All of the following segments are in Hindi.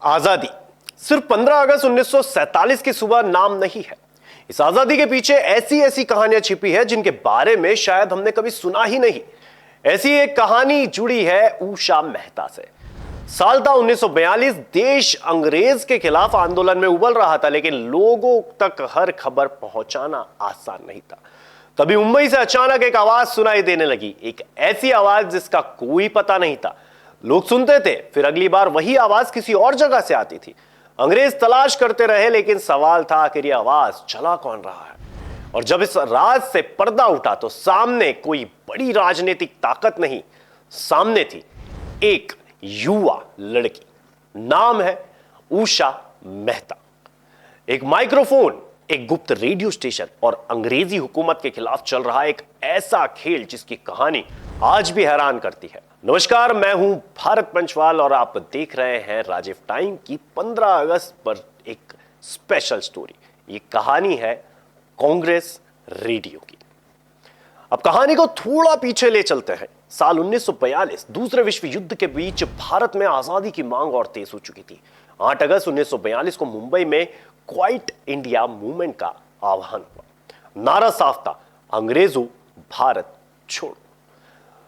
आजादी सिर्फ 15 अगस्त 1947 की सुबह नाम नहीं है। इस आजादी के पीछे ऐसी ऐसी कहानियां छिपी है जिनके बारे में शायद हमने कभी सुना ही नहीं। ऐसी एक कहानी जुड़ी है उषा मेहता से। साल था 1942। देश अंग्रेज के खिलाफ आंदोलन में उबल रहा था, लेकिन लोगों तक हर खबर पहुंचाना आसान नहीं था। तभी मुंबई से अचानक एक आवाज सुनाई देने लगी, एक ऐसी आवाज जिसका कोई पता नहीं था। लोग सुनते थे, फिर अगली बार वही आवाज किसी और जगह से आती थी। अंग्रेज तलाश करते रहे, लेकिन सवाल था आखिर ये आवाज चला कौन रहा है। और जब इस राज से पर्दा उठा तो सामने कोई बड़ी राजनीतिक ताकत नहीं, सामने थी एक युवा लड़की। नाम है उषा मेहता। एक माइक्रोफोन, एक गुप्त रेडियो स्टेशन और अंग्रेजी हुकूमत के खिलाफ चल रहा एक ऐसा खेल जिसकी कहानी आज भी हैरान करती है। नमस्कार, मैं हूं भारत पंचवाल और आप देख रहे हैं राजीव टाइम की 15 अगस्त पर एक स्पेशल स्टोरी। ये कहानी है कांग्रेस रेडियो की। अब कहानी को थोड़ा पीछे ले चलते हैं। साल 1942, दूसरे विश्व युद्ध के बीच भारत में आजादी की मांग और तेज हो चुकी थी। 8 अगस्त 1942 को मुंबई में क्वाइट इंडिया मूवमेंट का आह्वान हुआ। नारा साफ था, अंग्रेजों भारत छोड़ो।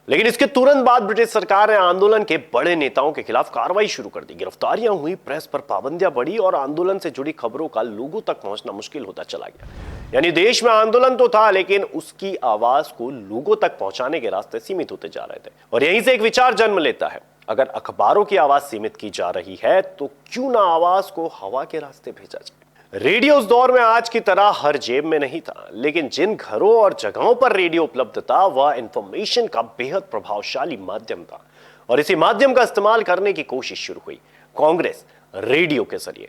लेकिन इसके तुरंत बाद ब्रिटिश सरकार ने आंदोलन के बड़े नेताओं के खिलाफ कार्रवाई शुरू कर दी। गिरफ्तारियां हुई, प्रेस पर पाबंदियां बढ़ी और आंदोलन से जुड़ी खबरों का लोगों तक पहुंचना मुश्किल होता चला गया। यानी देश में आंदोलन तो था, लेकिन उसकी आवाज को लोगों तक पहुंचाने के रास्ते सीमित होते जा रहे थे। और यहीं से एक विचार जन्म लेता है, अगर अखबारों की आवाज सीमित की जा रही है तो क्यों ना आवाज को हवा के रास्ते भेजा जाए। रेडियो उस दौर में आज की तरह हर जेब में नहीं था, लेकिन जिन घरों और जगहों पर रेडियो उपलब्ध था वह इंफॉर्मेशन का बेहद प्रभावशाली माध्यम था। और इसी माध्यम का इस्तेमाल करने की कोशिश शुरू हुई कांग्रेस रेडियो के जरिए।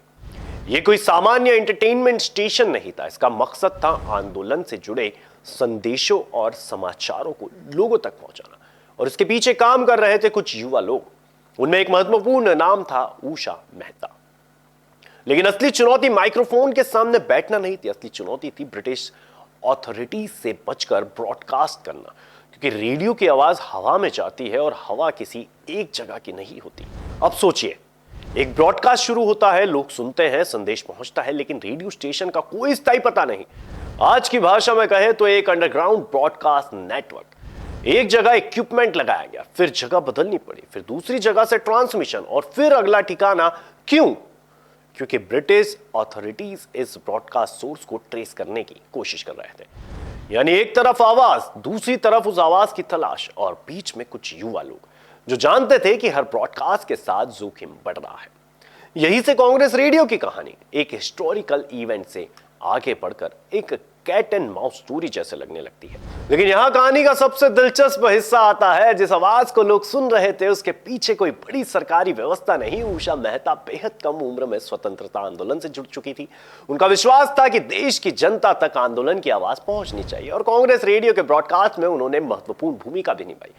यह कोई सामान्य एंटरटेनमेंट स्टेशन नहीं था, इसका मकसद था आंदोलन से जुड़े संदेशों और समाचारों को लोगों तक पहुंचाना। और इसके पीछे काम कर रहे थे कुछ युवा लोग। उनमें एक महत्वपूर्ण नाम था उषा मेहता। लेकिन असली चुनौती माइक्रोफोन के सामने बैठना नहीं थी, असली चुनौती थी ब्रिटिश अथॉरिटीज से बचकर ब्रॉडकास्ट करना। क्योंकि रेडियो की आवाज हवा में जाती है और हवा किसी एक जगह की नहीं होती। अब सोचिए, एक ब्रॉडकास्ट शुरू होता है, लोग सुनते हैं, संदेश पहुंचता है, लेकिन रेडियो स्टेशन का कोई स्थायी पता नहीं। आज की भाषा में कहें तो एक अंडरग्राउंड ब्रॉडकास्ट नेटवर्क। एक जगह इक्विपमेंट लगाया गया, फिर जगह बदलनी पड़ी, फिर दूसरी जगह से ट्रांसमिशन और फिर अगला ठिकाना। क्यों? क्योंकि ब्रिटिश अथॉरिटीज इस ब्रॉडकास्ट सोर्स को ट्रेस करने की कोशिश कर रहे थे। यानी एक तरफ आवाज, दूसरी तरफ उस आवाज की तलाश और बीच में कुछ युवा लोग जो जानते थे कि हर ब्रॉडकास्ट के साथ जोखिम बढ़ रहा है। यही से कांग्रेस रेडियो की कहानी एक हिस्टोरिकल इवेंट से आगे बढ़कर एक कैट एंड माउस स्टोरी जैसे लगने लगती है। लेकिन यहां कहानी का सबसे दिलचस्प हिस्सा आता है। जिस आवाज को लोग सुन रहे थे उसके पीछे कोई बड़ी सरकारी व्यवस्था नहीं। उषा मेहता बेहद कम उम्र में स्वतंत्रता आंदोलन से जुड़ चुकी थी। उनका विश्वास था कि देश की जनता तक आंदोलन की आवाज पहुंचनी चाहिए और कांग्रेस रेडियो के ब्रॉडकास्ट में उन्होंने महत्वपूर्ण भूमिका भी निभाई।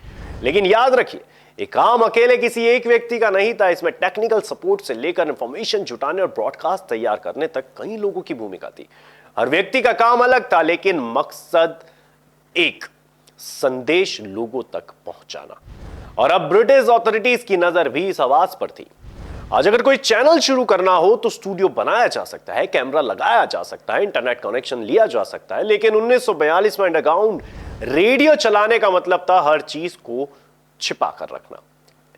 लेकिन याद रखिए, ये काम अकेले किसी एक व्यक्ति का नहीं था। इसमें टेक्निकल सपोर्ट से लेकर इंफॉर्मेशन जुटाने और ब्रॉडकास्ट तैयार करने तक कई लोगों की भूमिका थी। हर व्यक्ति का काम अलग था, लेकिन मकसद एक, संदेश लोगों तक पहुंचाना। और अब ब्रिटिश अथॉरिटीज की नजर भी इस आवाज पर थी। आज अगर कोई चैनल शुरू करना हो तो स्टूडियो बनाया जा सकता है, कैमरा लगाया जा सकता है, इंटरनेट कनेक्शन लिया जा सकता है। लेकिन 1942 में अंडरग्राउंड रेडियो चलाने का मतलब था हर चीज को छिपा कर रखना,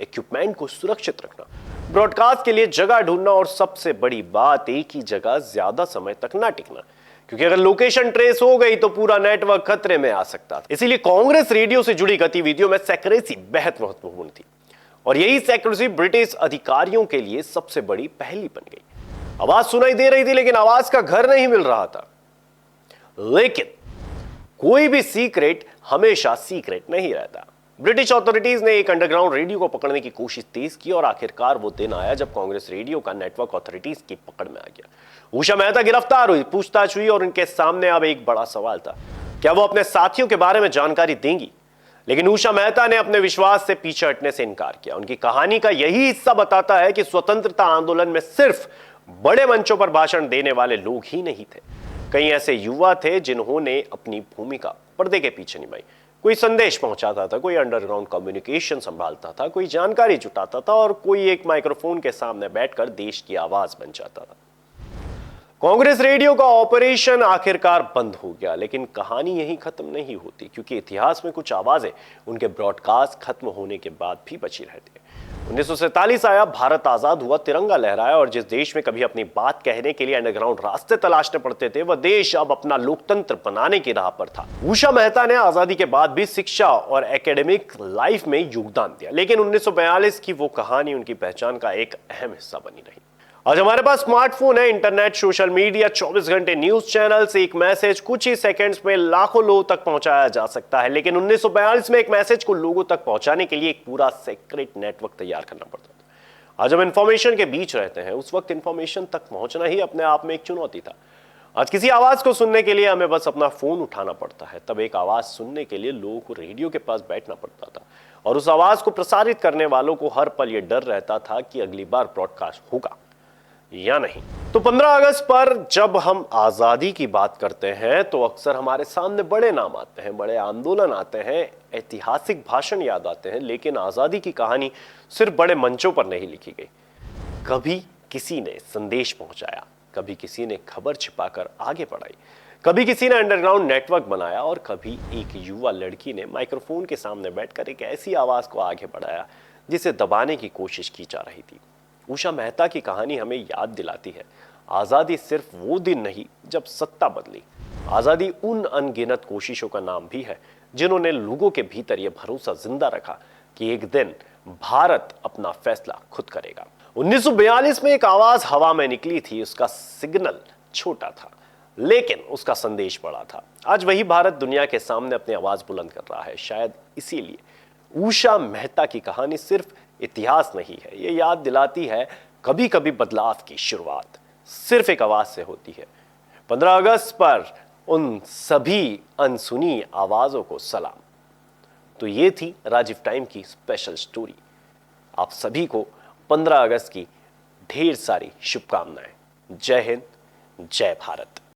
इक्विपमेंट को सुरक्षित रखना, ब्रॉडकास्ट के लिए जगह ढूंढना और सबसे बड़ी बात, एक ही जगह ज्यादा समय तक ना टिकना। क्योंकि अगर लोकेशन ट्रेस हो गई तो पूरा नेटवर्क खतरे में आ सकता था। इसीलिए कांग्रेस रेडियो से जुड़ी गतिविधियों में सेक्रेसी बेहद महत्वपूर्ण थी। और यही सेक्रेसी ब्रिटिश अधिकारियों के लिए सबसे बड़ी पहेली बन गई। आवाज सुनाई दे रही थी, लेकिन आवाज का घर नहीं मिल रहा था। लेकिन कोई भी सीक्रेट हमेशा सीक्रेट नहीं रहता। ब्रिटिश अथॉरिटीज ने एक अंडरग्राउंड रेडियो को पकड़ने की कोशिश तेज की और आखिरकार वो दिन आया जब कांग्रेस रेडियो का नेटवर्क अथॉरिटीज की पकड़ में आ गया। उषा मेहता गिरफ्तार हुई, पूछताछ हुई और उनके सामने अब एक बड़ा सवाल था, क्या वो अपने साथियों के बारे में जानकारी देंगी। लेकिन उषा मेहता ने अपने विश्वास से पीछे हटने से इनकार किया। उनकी कहानी का यही हिस्सा बताता है कि स्वतंत्रता आंदोलन में सिर्फ बड़े मंचों पर भाषण देने वाले लोग ही नहीं थे। कई ऐसे युवा थे जिन्होंने अपनी भूमिका पर्दे के पीछे निभाई। कोई संदेश पहुंचाता था, कोई अंडरग्राउंड कम्युनिकेशन संभालता था, कोई जानकारी जुटाता था और कोई एक माइक्रोफोन के सामने बैठकर देश की आवाज बन जाता था। कांग्रेस रेडियो का ऑपरेशन आखिरकार बंद हो गया, लेकिन कहानी यहीं खत्म नहीं होती, क्योंकि इतिहास में कुछ आवाजें उनके ब्रॉडकास्ट खत्म होने के बाद भी बची रहती है। 1947 आया, भारत आजाद हुआ, तिरंगा लहराया और जिस देश में कभी अपनी बात कहने के लिए अंडरग्राउंड रास्ते तलाशने पड़ते थे, वह देश अब अपना लोकतंत्र बनाने की राह पर था। उषा मेहता ने आजादी के बाद भी शिक्षा और एकेडमिक लाइफ में योगदान दिया, लेकिन 1942 की वो कहानी उनकी पहचान का एक अहम हिस्सा बनी रही। आज हमारे पास स्मार्टफोन है, इंटरनेट, सोशल मीडिया, 24 घंटे न्यूज चैनल्स, एक मैसेज कुछ ही सेकंड्स में लाखों लोगों तक पहुंचाया जा सकता है। लेकिन 1942 में एक मैसेज को लोगों तक पहुंचाने के लिए एक पूरा सीक्रेट नेटवर्क तैयार करना पड़ता था। आज हम इंफॉर्मेशन के बीच रहते हैं, उस वक्त इंफॉर्मेशन तक पहुंचना ही अपने आप में एक चुनौती था। आज किसी आवाज को सुनने के लिए हमें बस अपना फोन उठाना पड़ता है, तब एक आवाज सुनने के लिए लोगों को रेडियो के पास बैठना पड़ता था और उस आवाज को प्रसारित करने वालों को हर पल यह डर रहता था कि अगली बार ब्रॉडकास्ट होगा या नहीं। तो 15 अगस्त पर जब हम आजादी की बात करते हैं तो अक्सर हमारे सामने बड़े नाम आते हैं, बड़े आंदोलन आते हैं, ऐतिहासिक भाषण याद आते हैं, लेकिन आजादी की कहानी सिर्फ बड़े मंचों पर नहीं लिखी गई। कभी किसी ने संदेश पहुंचाया, कभी किसी ने खबर छिपाकर आगे बढ़ाई, कभी किसी ने अंडरग्राउंड नेटवर्क बनाया और कभी एक युवा लड़की ने माइक्रोफोन के सामने बैठकर एक ऐसी आवाज को आगे बढ़ाया जिसे दबाने की कोशिश की जा रही थी। उषा मेहता की कहानी हमें याद दिलाती है, आजादी सिर्फ वो दिन नहीं जब सत्ता बदली, आजादी उन अनगिनत कोशिशों का नाम भी है जिन्होंने लोगों के भीतर यह भरोसा जिंदा रखा कि एक दिन भारत अपना फैसला खुद करेगा। 1942 में एक आवाज हवा में निकली थी, उसका सिग्नल छोटा था लेकिन उसका संदेश बड़ा था। आज वही भारत दुनिया के सामने अपनी आवाज बुलंद कर रहा है। शायद इसीलिए उषा मेहता की कहानी सिर्फ इतिहास नहीं है, यह याद दिलाती है कभी कभी बदलाव की शुरुआत सिर्फ एक आवाज से होती है। 15 अगस्त पर उन सभी अनसुनी आवाजों को सलाम। तो ये थी राजीव टाइम की स्पेशल स्टोरी। आप सभी को 15 अगस्त की ढेर सारी शुभकामनाएं। जय हिंद, जय भारत।